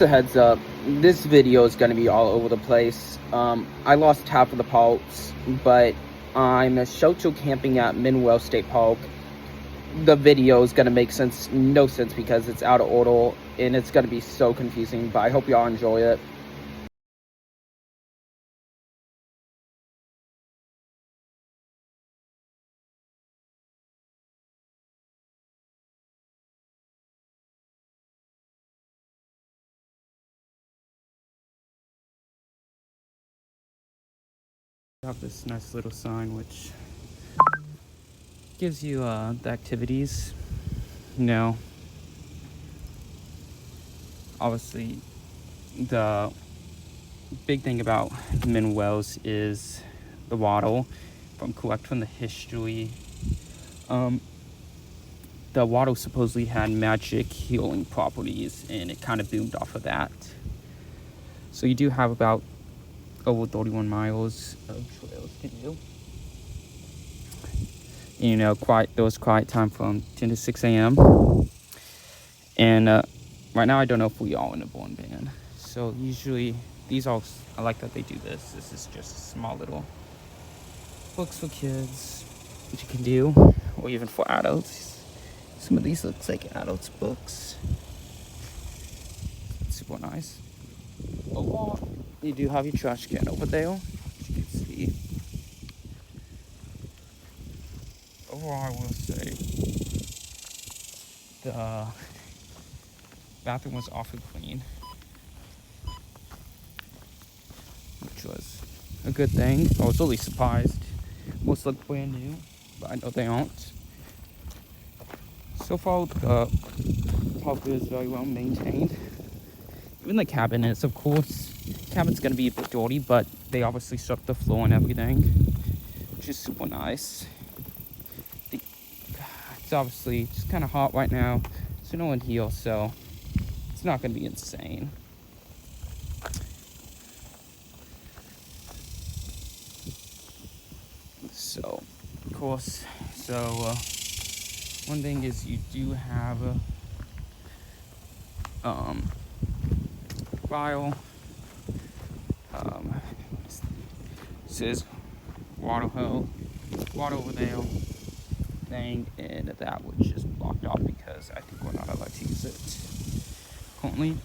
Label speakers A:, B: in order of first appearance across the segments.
A: A heads up, this video is going to be all over the place. I lost half of the parts, but I'm shelter camping at Minwell State Park. The video is going to make no sense because it's out of order and it's going to be so confusing, but I hope y'all enjoy it. I have this nice little sign which gives you the activities. Obviously the big thing about Minwells is the wattle. If I'm correct from the history, the wattle supposedly had magic healing properties, and it kind of boomed off of that. So you do have about over 31 miles of trails to do. Those quiet time from 10 to 6 a.m. And right now I don't know if we all in a born band. So usually I like that they do this. This is just small little books for kids, which you can do, or even for adults. Some of these looks like adults books. Super nice. You do have your trash can over there, as you can see. Overall, I will say the bathroom was awfully clean, which was a good thing. I was really surprised. Most look brand new, but I know they aren't. So far, the park is very well maintained. Even the cabin is, of course. Cabin's gonna be a bit dirty, but they obviously swept the floor and everything, which is super nice. It's obviously just kind of hot right now, so no one here, so it's not gonna be insane. So, of course, one thing is you do have a file. This is water over there thing, and that was just blocked off because I think we're not allowed to use it currently.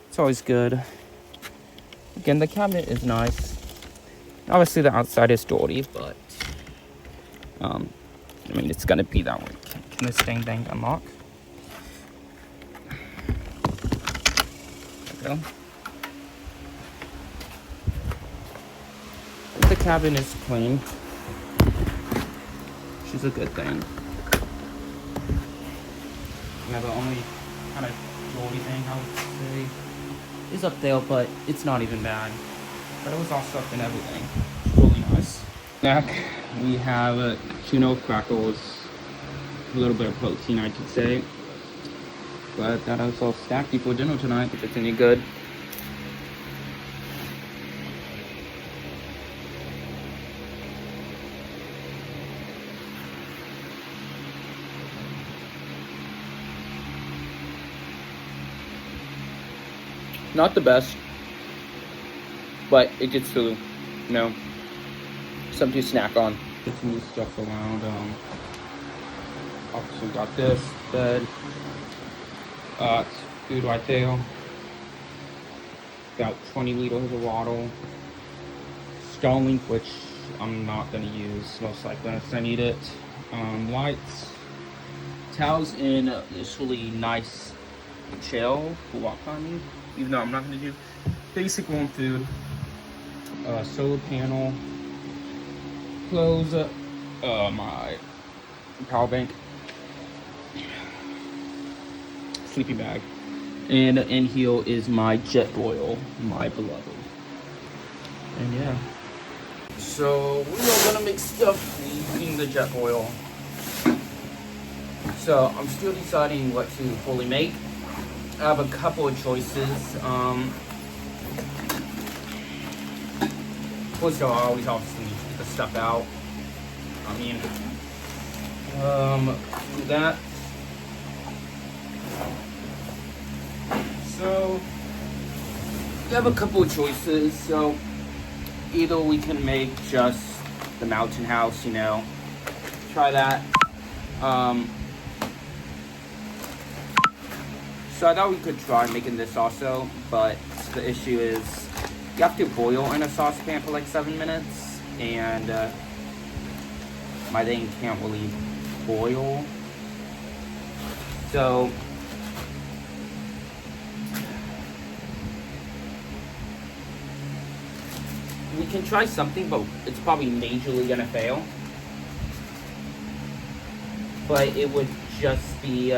A: It's always good. Again, the cabinet is nice. Obviously the outside is dirty, but it's gonna be that way. Can this thing unlock? There we go. The cabin is clean, which is a good thing. The only kind of dirty thing I would say is up there, but it's not even bad. But it was all stuffed and everything. It's really nice. Back we have tuna crackers, a little bit of protein, I should say. But that is all stacked before dinner tonight, if it's any good. Not the best, but it gets through, something to snack on. Just move stuff around. Obviously got this bed, food right there, about 20 liters of water, Starlink, which I'm not going to use most likely unless I need it, lights, towels in this really nice chair for rock climbing, even though I'm not going to do basic warm food, solar panel, clothes, my power bank, sleeping bag, and in here is my Jetboil, my beloved. And yeah, so we are gonna make stuff using the Jetboil. So I'm still deciding what to fully make. I have a couple of choices. First of all, I always obviously need to get the stuff out. Do that. So you have a couple of choices. So either we can make just the mountain house, you know, try that. So I thought we could try making this also, but the issue is you have to boil in a saucepan for like 7 minutes, and my thing can't really boil. So we can try something, but it's probably majorly gonna fail. But it would just be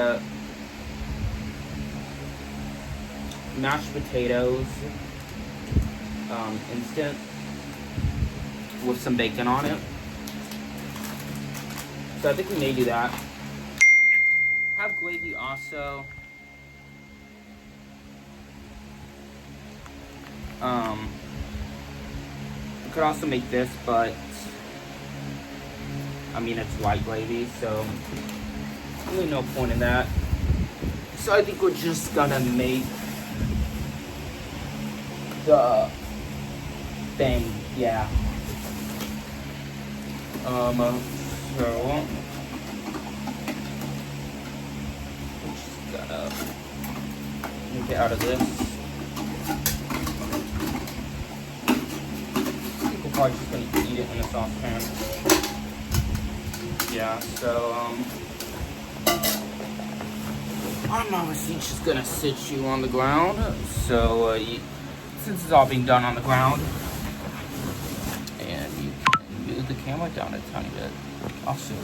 A: mashed potatoes, instant, with some bacon on it. So I think we may do that. Have gravy also. We could also make this, but I mean it's white gravy, so really no point in that. So I think we're just gonna make the thing, yeah. So just gotta make it out of this. I think we're probably just gonna eat it in a saucepan. Yeah, so I'm obviously just gonna sit you on the ground. So since it's all being done on the ground, and you can move the camera down a tiny bit. Also,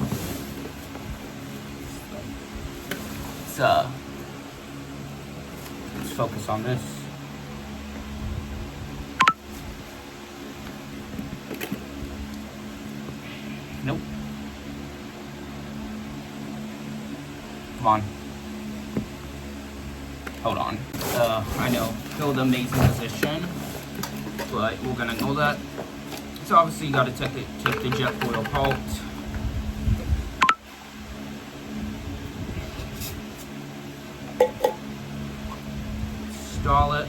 A: let's focus on this. Nope. Come on. Hold on. I know, still the amazing position, but we're gonna know that. So obviously you gotta take the Jetboil apart. Stall it.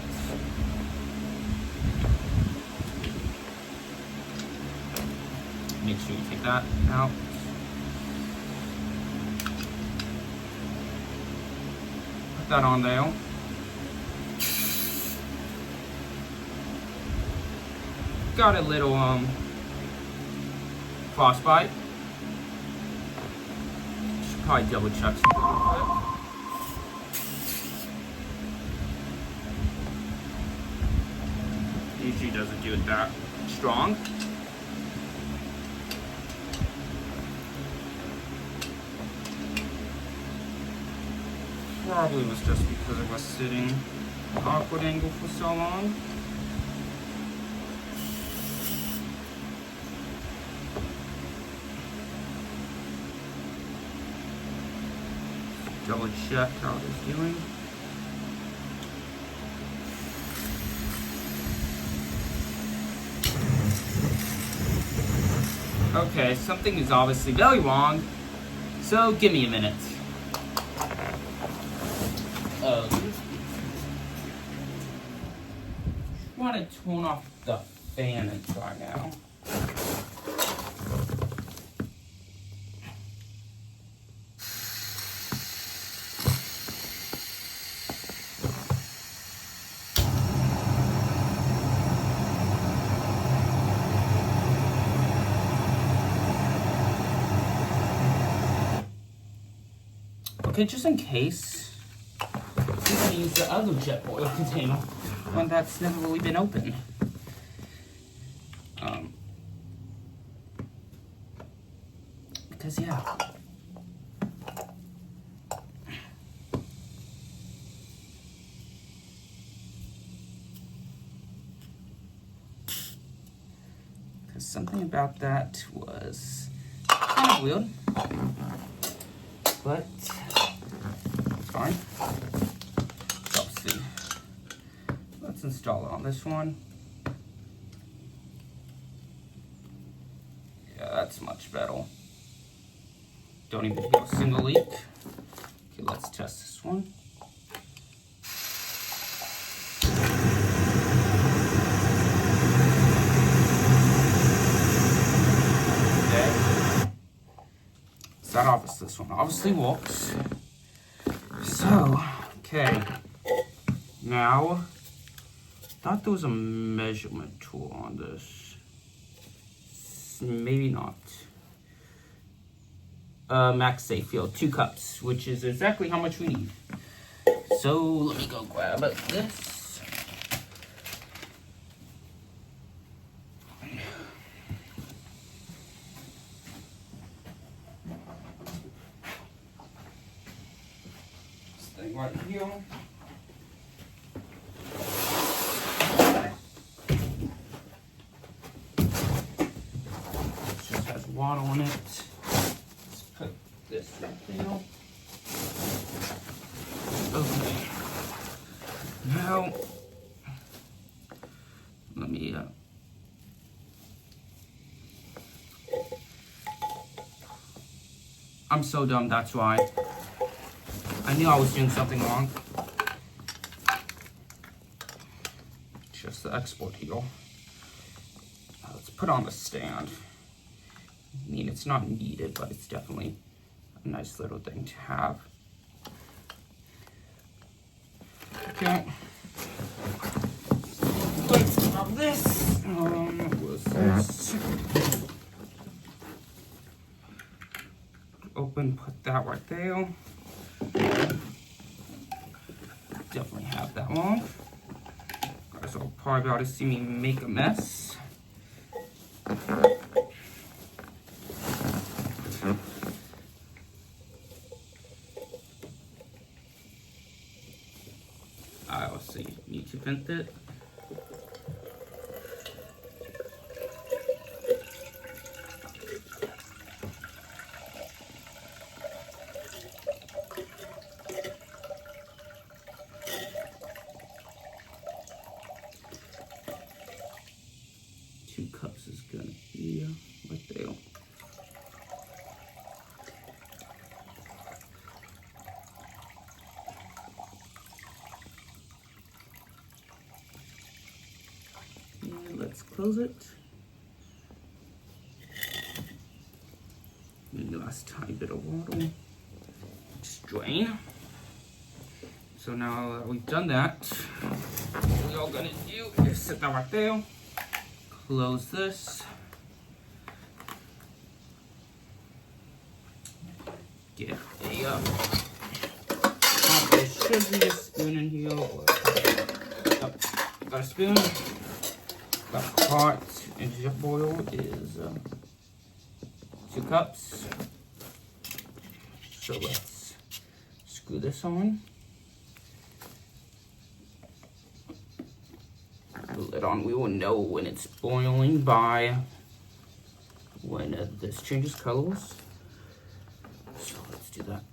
A: Make sure you take that out. Put that on there. Got a little frostbite. Should probably double check something real quick. Usually doesn't do it that strong. Probably was just because it was sitting at an awkward angle for so long. Double check how it's doing. Okay, something is obviously very wrong, so give me a minute. I want to turn off the fan and try now. Okay, just in case, I'm gonna use the other Jetboil container, one that's never really been opened. Because yeah. Because something about that was kind of weird. But it's fine. So let's see. Let's install it on this one. Yeah, that's much better. Don't even hear a single leak. Okay, let's test this one. that obviously this one obviously works. So, okay. Now, I thought there was a measurement tool on this. Maybe not. Max safe field, 2 cups, which is exactly how much we need. So let me go grab this. This thing right here. It just has water on it. Let's put this right there. Okay. Now, let me, I'm so dumb, that's why. I knew I was doing something wrong. Just the export here. Let's put on the stand. I mean, it's not needed, but it's definitely a nice little thing to have. Okay. Let's grab this. What was this? Open, put that right there. Definitely have that one. Guys will probably be able to see me make a mess. I also need to vent it. Two cups is gonna be right there. And let's close it. And the last tiny bit of water. Just drain. So now that we've done that, what we're all gonna do is sit that right there. Close this. Get a there should be a spoon in here. Or, got a spoon. Got a pot and jet oil is 2 cups. So let's screw this on. The lid on. We will know when it's boiling by when this changes colors. So let's do that.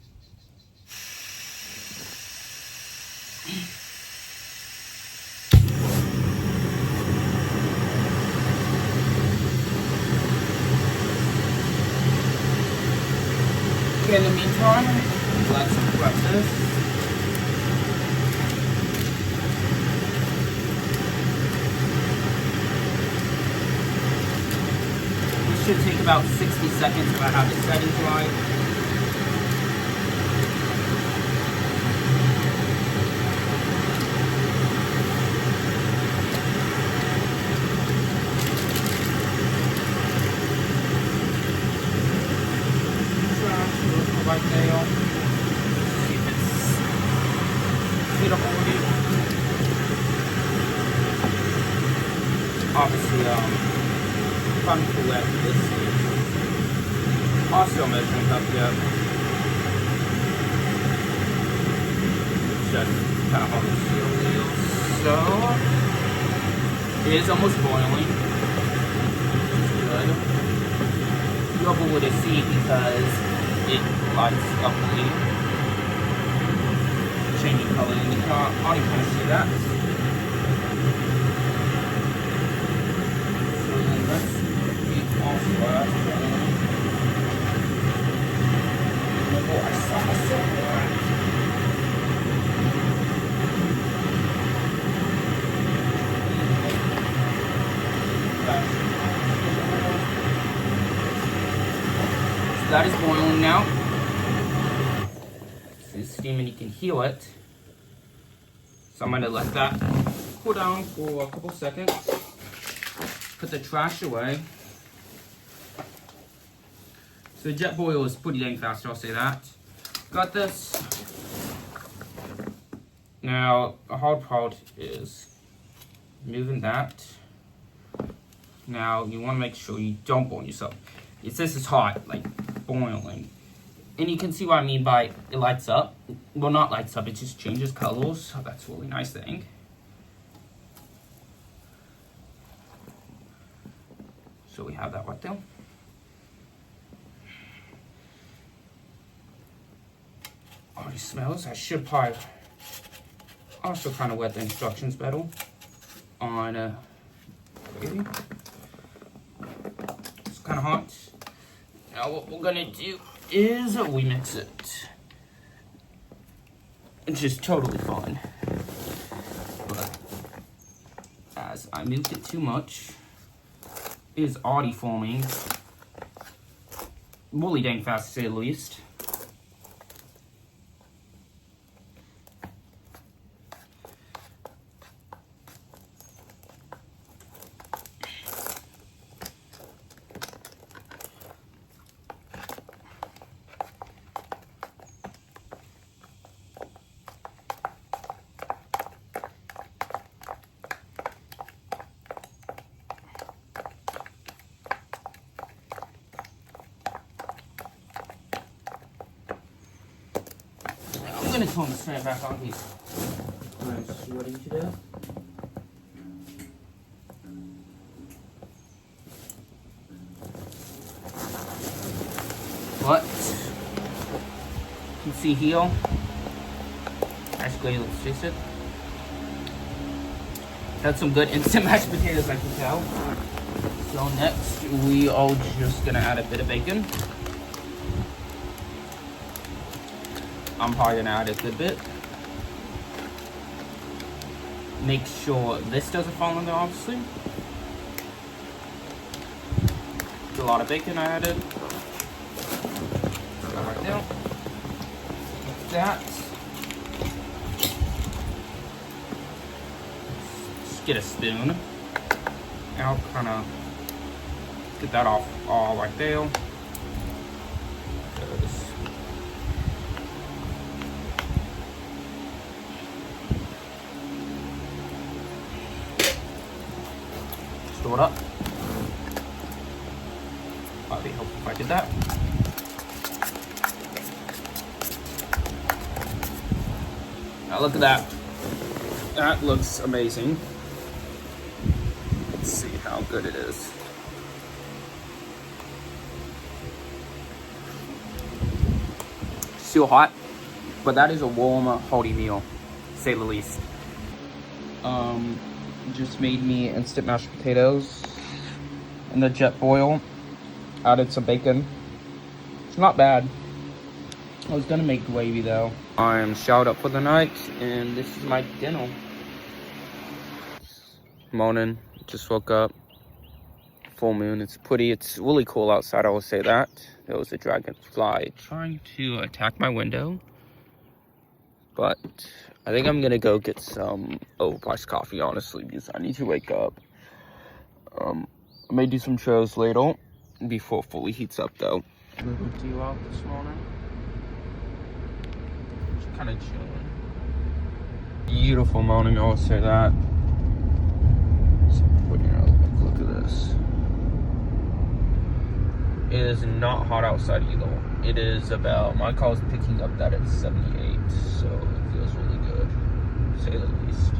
A: Okay, in the meantime, let's prep this. Should take about 60 seconds if I have the settings right. Right there. See if it's suitable with it. Obviously, I'm correct. This is also measuring cup yet. Just kind of on the seal wheel. So it is almost boiling. Good. You'll be able to see because it lights up blue, changing color in the car. I don't even kind of see that. That is boiling now. vacuum and you can heal it. So I'm gonna let that cool down for a couple seconds. Put the trash away. So the Jetboil is pretty dang fast, I'll say that. Got this. Now, the hard part is moving that. Now, you want to make sure you don't burn yourself. This is hot, like boiling. And you can see what I mean by it lights up. Well, not lights up, it just changes colors. So that's a really nice thing. So we have that right there. Already smells. I should probably also kind of wet the instructions better on baby. It's kind of hot. Now what we're gonna do is we mix it. It's just totally fine. But as I milk it too much, it is already forming really dang fast to say the least. I'm gonna turn the fan back on here. Nice sweaty to death. But you can see here. Actually, let's taste it. That's some good instant mashed potatoes, I can tell. So next, we are just gonna add a bit of bacon. I'm probably gonna add a good bit. Make sure this doesn't fall in there, obviously. A lot of bacon I added. Right there. Like that. Just get a spoon. And I'll kind of get that off all right there. Store it up. Might be helpful if I did that. Now look at that. That looks amazing. Let's see how good it is. Still hot, but that is a warm, hearty meal, to say the least. Just made me instant mashed potatoes in the Jetboil. Added some bacon. It's not bad. I was gonna make gravy though. I'm showered up for the night, and this is my dinner. Morning, just woke up. Full moon. It's pretty. It's really cool outside. I will say that. There was a dragonfly trying to attack my window, but I think I'm gonna go get some overpriced coffee, honestly, because I need to wake up. I may do some chores later before it fully heats up, though. Moving to you out this morning. Just kind of chilling. Beautiful morning, I will say that. So, look at this. It is not hot outside either. It is about, my car is picking up that at 78, so it feels really good, to say the least.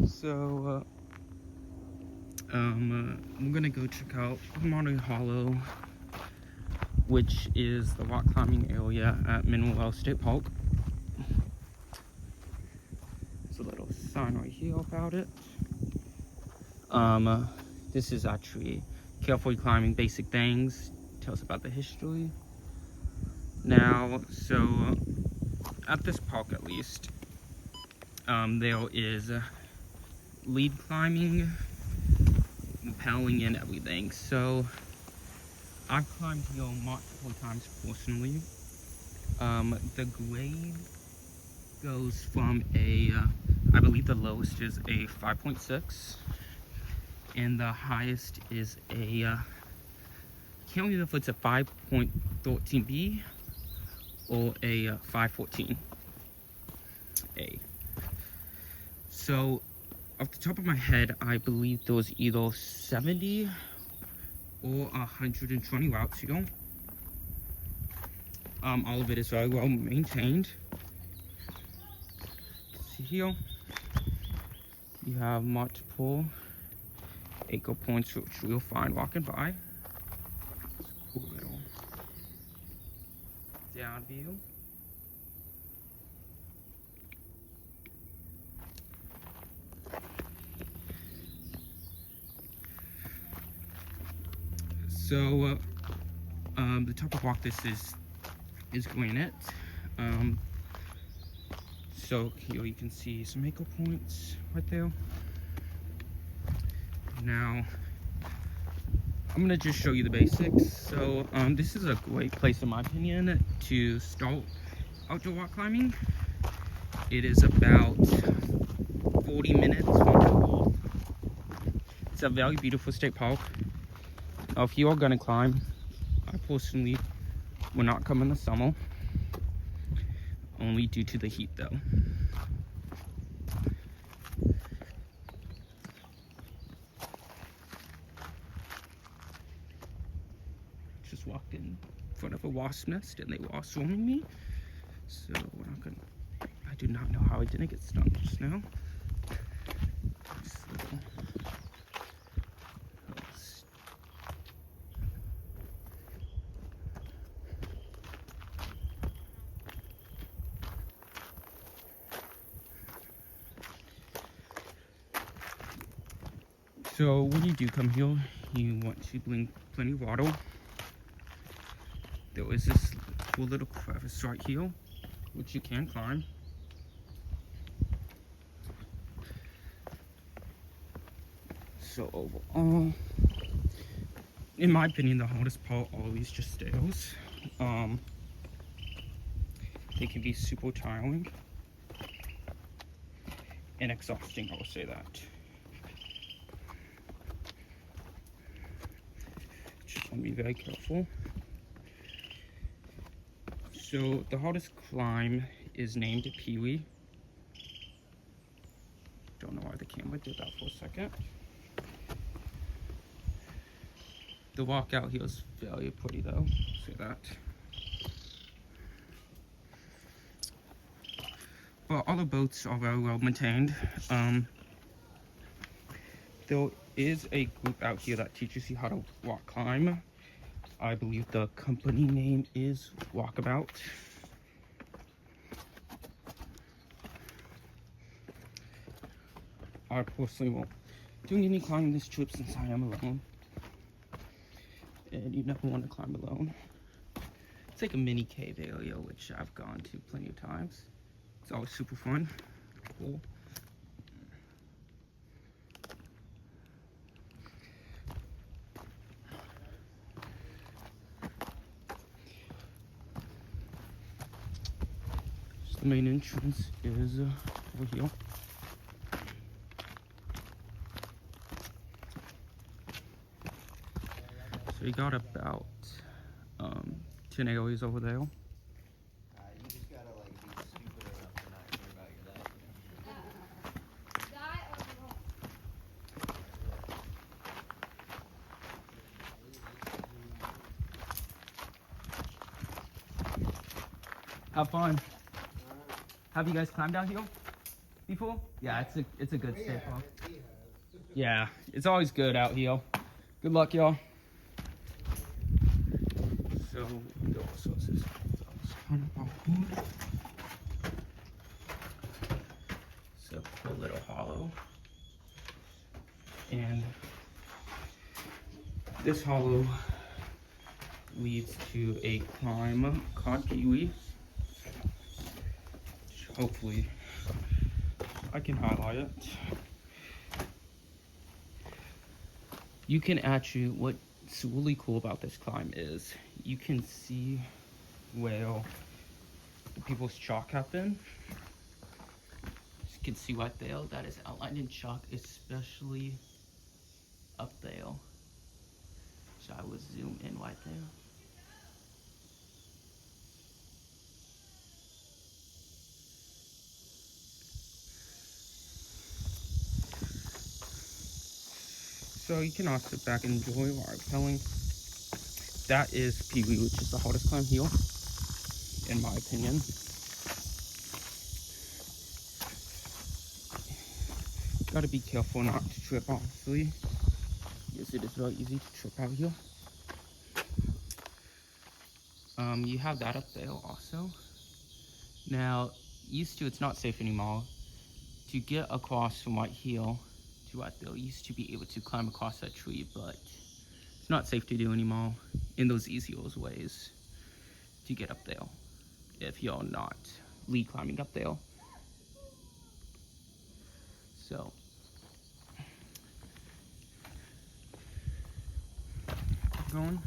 A: So, I'm gonna go check out Monterey Hollow, which is the rock climbing area at Mineral Wells State Park. It's a little sign right here about it. This is actually carefully climbing basic things. Tells about the history. Now, so at this park at least, there is lead climbing, rappelling, and everything. So I've climbed here multiple times personally. The grade goes from I believe the lowest is a 5.6, and the highest is can't remember if it's a 5.13B or a 514A. So off the top of my head, I believe there was either 70 or 120 routes here. All of it is very well maintained. See here, you have multiple anchor points which you'll find walking by. Cool little down view. So the top of walk this is granite. So here you can see some anchor points right there. Now I'm gonna just show you the basics. So this is a great place in my opinion to start outdoor rock climbing. It is about 40 minutes from the wall. It's a very beautiful state park. If you are gonna climb, I personally will not come in the summer, only due to the heat though. Just walked in front of a wasp nest and they were all swarming me. So we're not gonna, I do not know how I didn't get stung just now. So when you do come here, you want to bring plenty of water. There is this cool little crevice right here, which you can climb. So overall, in my opinion, the hardest part are always just stairs. They can be super tiring and exhausting, I will say that. Just want to be very careful. So the hardest climb is named Pee-wee. Don't know why the camera did that for a second. The walk out here is very pretty though, say that. But all the boats are very well maintained. There is a group out here that teaches you how to rock climb. I believe the company name is Walkabout. I personally won't do any climbing this trip since I am alone. And you never want to climb alone. It's like a mini cave area, which I've gone to plenty of times. It's always super fun. Cool. So the main entrance is over here. So you got about 10 areas over there.
B: You just gotta like be stupid enough to not care about your life.
A: Have fun. Have you guys climbed out here before? Yeah, it's a good state park. Yeah, it's always good out here. Good luck, y'all. So there also says so to a little hollow. And this hollow leads to a climb called Kiwi. Hopefully I can highlight it. You can actually, what's really cool about this climb is you can see where the people's chalk have been. You can see right there, that is outlined in chalk, especially up there. So I would zoom in right there. So you can all sit back and enjoy while I'm telling. That is Pee Wee, which is the hardest climb here, in my opinion. Gotta be careful not to trip, honestly. Yes, it is very easy to trip out here. You have that up there also. Now, used to, it's not safe anymore. To get across from right here to right there, you used to be able to climb across that tree, but it's not safe to do anymore in those easier ways to get up there if you're not lead climbing up there. So keep going.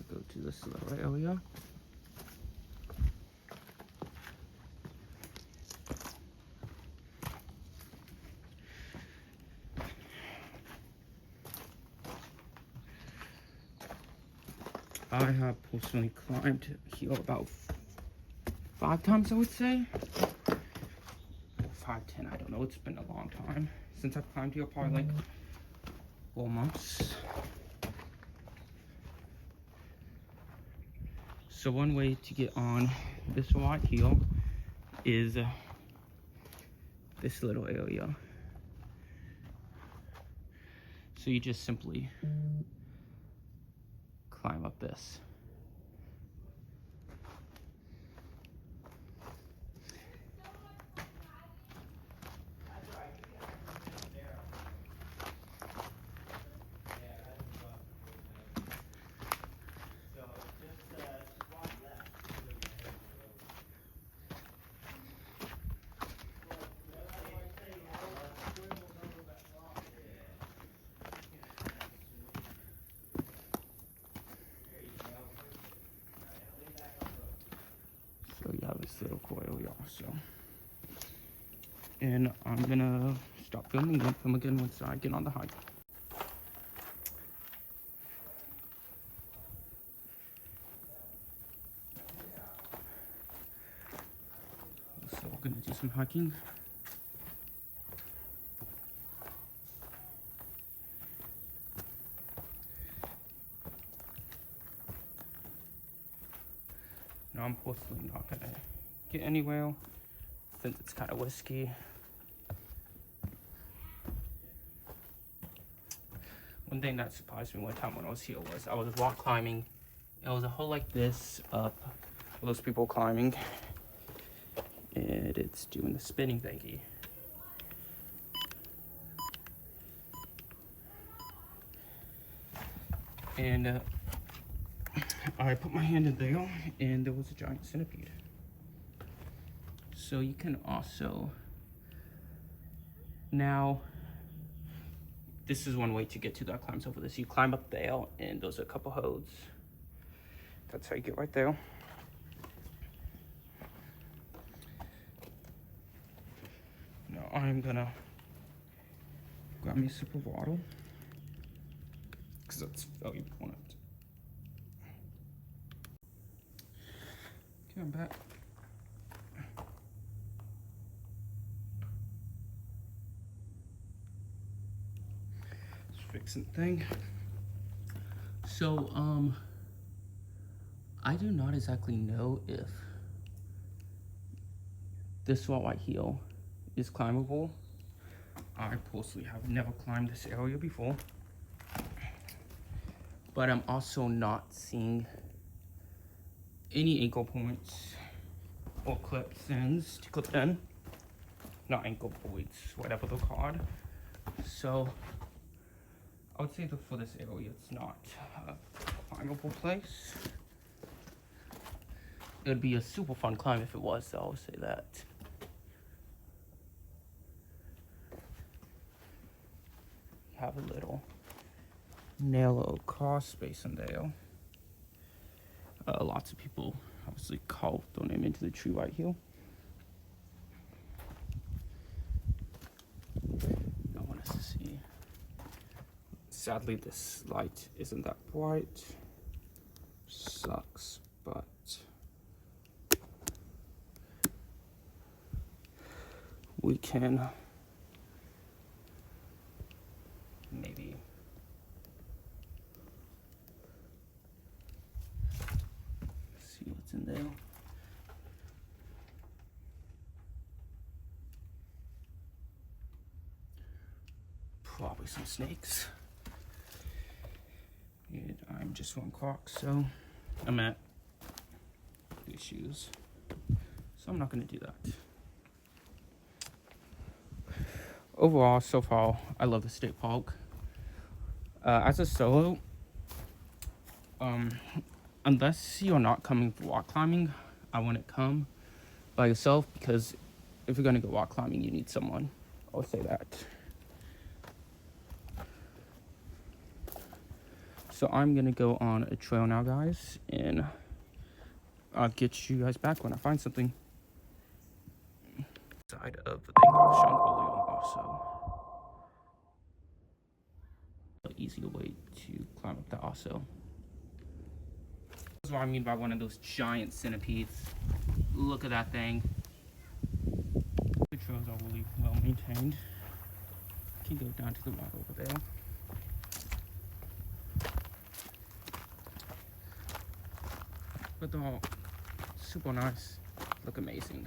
A: Go to this little area. I have personally climbed here about 5 times, I would say. Or 5, 10, I don't know. It's been a long time since I've climbed here, probably like 4 months. So one way to get on this right here is this little area. So you just simply climb up this. So you have this little coil also. And I'm gonna stop filming and film again once I get on the hike. So we're gonna do some hiking. Now I'm personally not gonna get anywhere since it's kind of risky. One thing that surprised me one time when I was here was I was rock climbing. It was a hole like this up, those people climbing, and it's doing the spinning thingy. And I put my hand in there, and there was a giant centipede. So you can also, now, this is one way to get to that climbs over this. You climb up there, and there's a couple holds. That's how you get right there. Now I'm gonna grab me a sip of water, because that's very important. Okay, I'm back. Fixing thing. So I do not exactly know if this wall right here is climbable. I personally have never climbed this area before, but I'm also not seeing any ankle points or clip ends to clip in. Not ankle points, whatever they're called. So I would say that for this area, it's not a climbable place. It would be a super fun climb if it was, so I'll say that. Have a little narrow crawl space in there. Lots of people obviously carved their name into the tree right here. I want us to see. Sadly, this light isn't that bright. Sucks, but we can maybe see what's in there. Probably some snakes. And I'm just wearing Crocs, so I'm at these shoes. So I'm not gonna do that. Overall, so far, I love the state park. As a solo, unless you're not coming for rock climbing, I wouldn't come by yourself, because if you're gonna go rock climbing, you need someone. I'll say that. So I'm gonna go on a trail now, guys, and I'll get you guys back when I find something. Side of the thing I was showing earlier also. An easier way to climb up that also. That's what I mean by one of those giant centipedes. Look at that thing. The trails are really well maintained. You can go down to the rock over there. But they're all super nice. Look amazing.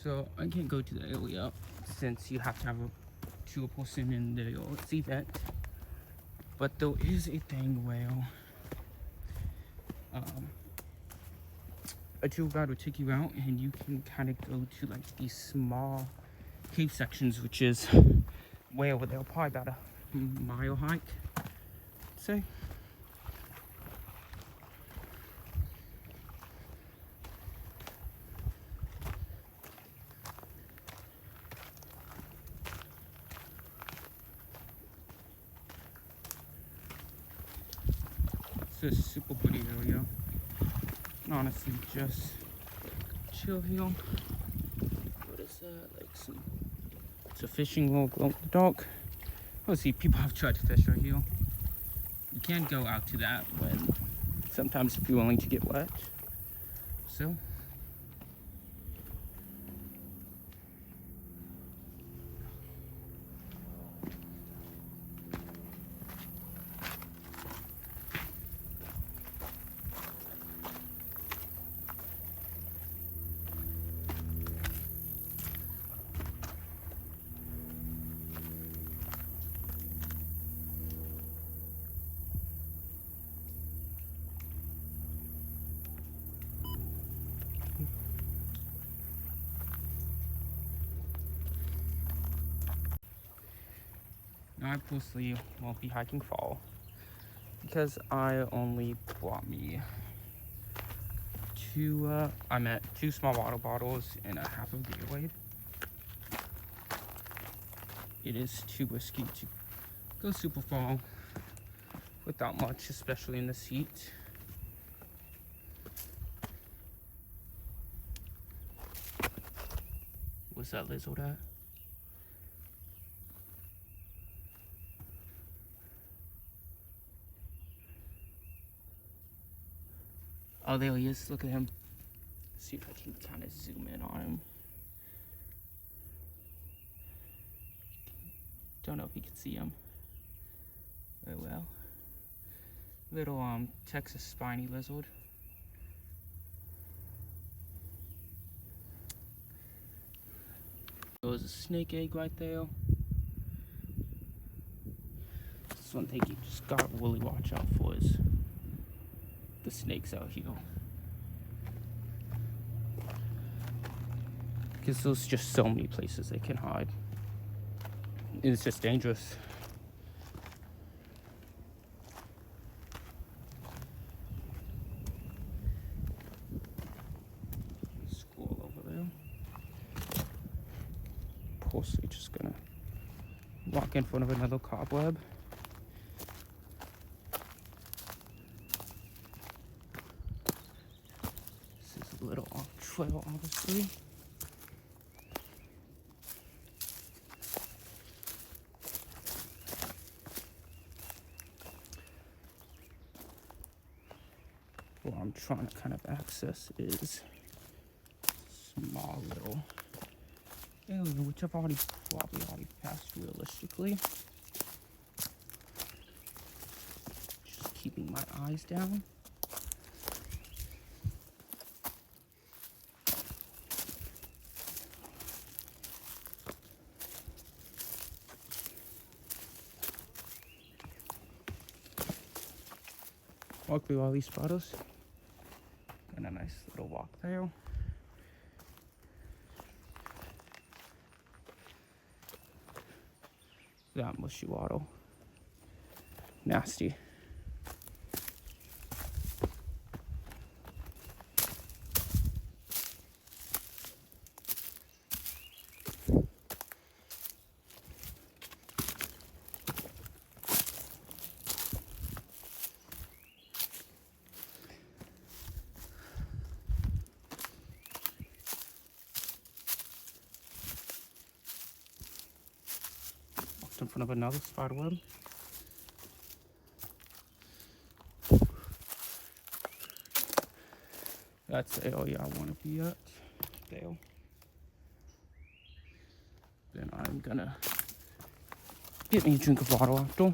A: So I can't go to the area since you have to have a two-person in the event. But there is a thing where a tour guide will take you out and you can kind of go to like these small cave sections, which is way over there, probably about a mile hike, say. It's a super pretty area. Honestly, just chill here. What is that? Like it's a fishing hole, glow in the dark. Obviously, people have tried to fish right here. You can't go out to that when sometimes if you're willing to get wet. So. I personally won't be hiking fall because I only brought me I'm at 2 small water bottles and a half of Gatorade. It is too risky to go super far without much, especially in this heat. What's that lizard at? Oh, there he is. Look at him. See if I can kind of zoom in on him. Don't know if you can see them very well. Little Texas spiny lizard. There's a snake egg right there. This one thing you just gotta really watch out for is the snakes out here. Because there's just so many places they can hide. It's just dangerous. Squirrel over there. Possibly just gonna walk in front of another cobweb. This is a little off trail, obviously. What I'm trying to kind of access is small little area, which I've probably already passed realistically. Just keeping my eyes down. Walk through all these spiders. And a nice little walk there. That mushy waddle. Nasty. In front of another spider web. That's the area I want to be at. There. Then I'm gonna get me a drink of water after.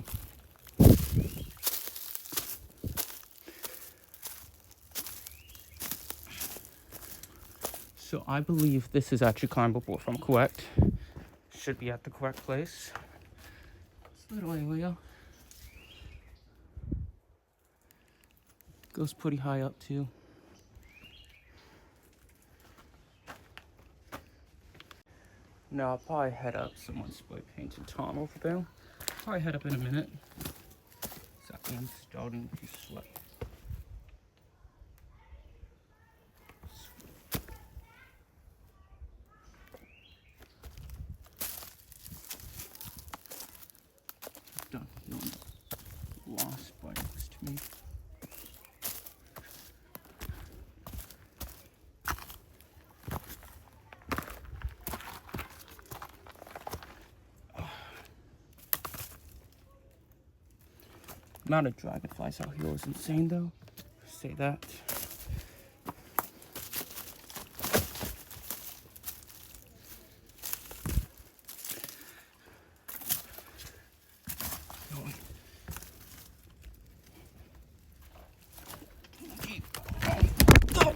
A: So I believe this is actually climbable if I'm correct. Should be at the correct place. Little area. Goes pretty high up too. Now I'll probably head up. Someone spray painted Tom over there. Probably head up in a minute. So I am starting to sweat. Done. No one's lost right next to me. Amount of dragonflies out here is insane though. Say that.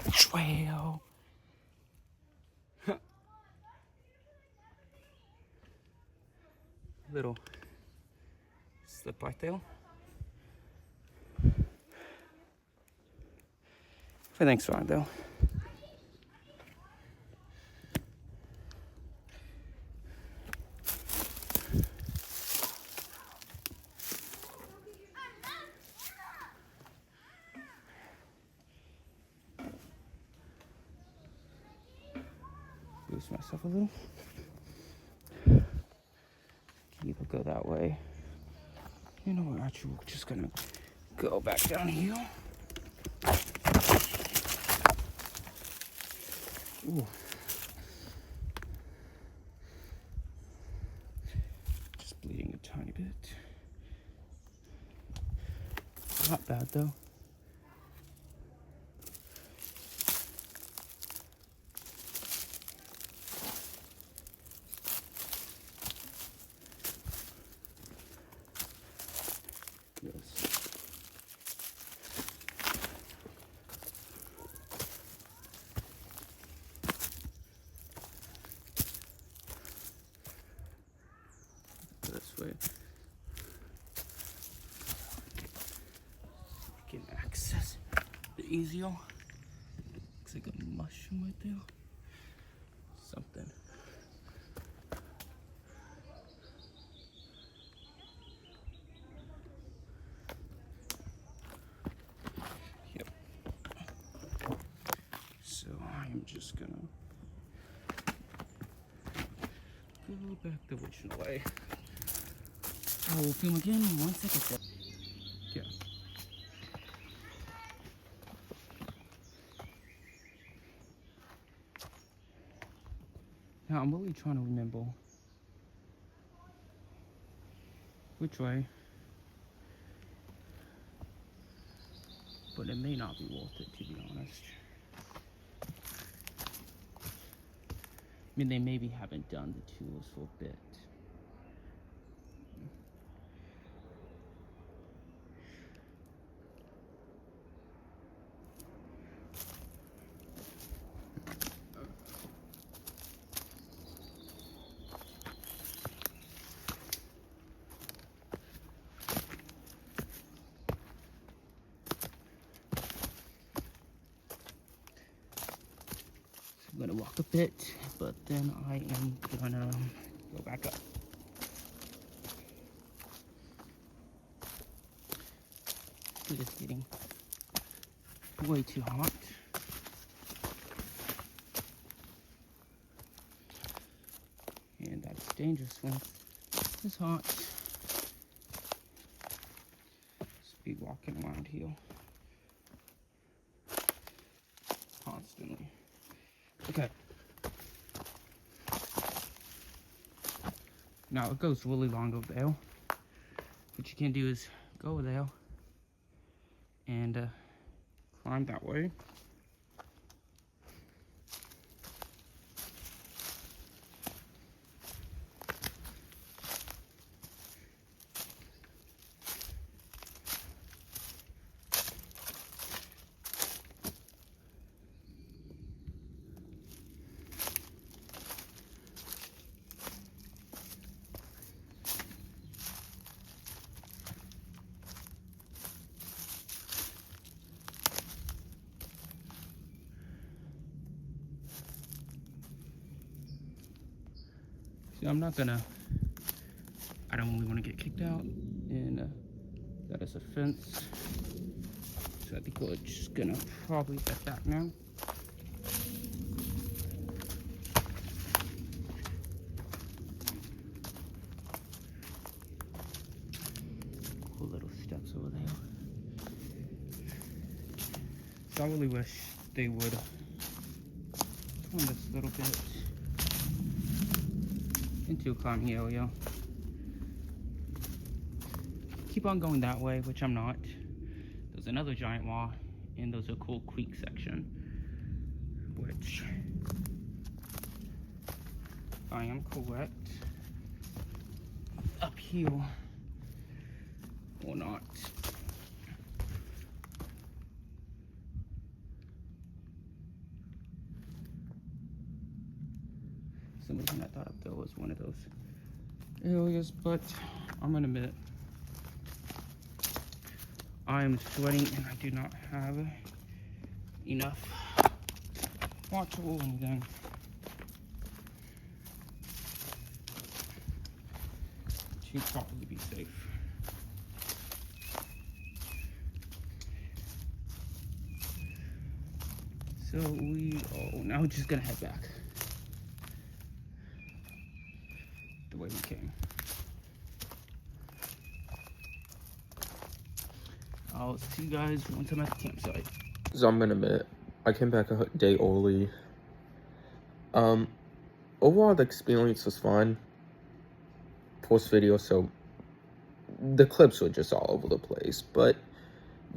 A: The trail. Little slip right there. Everything's fine though. Boost myself a little. Can either go that way. You know what? Actually, we're just gonna go back down here. Ooh. Just bleeding a tiny bit. Not bad though. bit easier. Looks like a mushroom right there. Something. Yep. So I'm just gonna go back the original way. I will film again in 1 second. Yeah. Now I'm really trying to remember which way, but it may not be worth it, to be honest. I mean, they maybe haven't done the tours for a bit. I'm gonna walk a bit, but then I am gonna go back up. It is getting way too hot. And that's dangerous when it's hot. Just be walking around here constantly. Okay. Now it goes really long over there. What you can do is go over there and climb that way. See, I don't really want to get kicked out, and that is a fence. So I think we're just gonna probably get back now. Cool little steps over there. So I really wish they would turn this little bit into a climbing area. Keep on going that way, which I'm not. There's another giant wall, and there's a cool creek section, which I am correct. Up here or not. Some reason I thought up there was one of those areas, but I'm gonna admit I am sweating and I do not have enough water or anything. To properly be safe. So we are now just gonna head back the way we came. I'll see you guys once I'm at the campsite.
C: So I'm gonna admit, I came back a day early. Overall the experience was fun. Post video, so the clips were just all over the place, but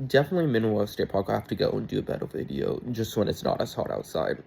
C: definitely Mineral State Park. I have to go and do a better video just when it's not as hot outside.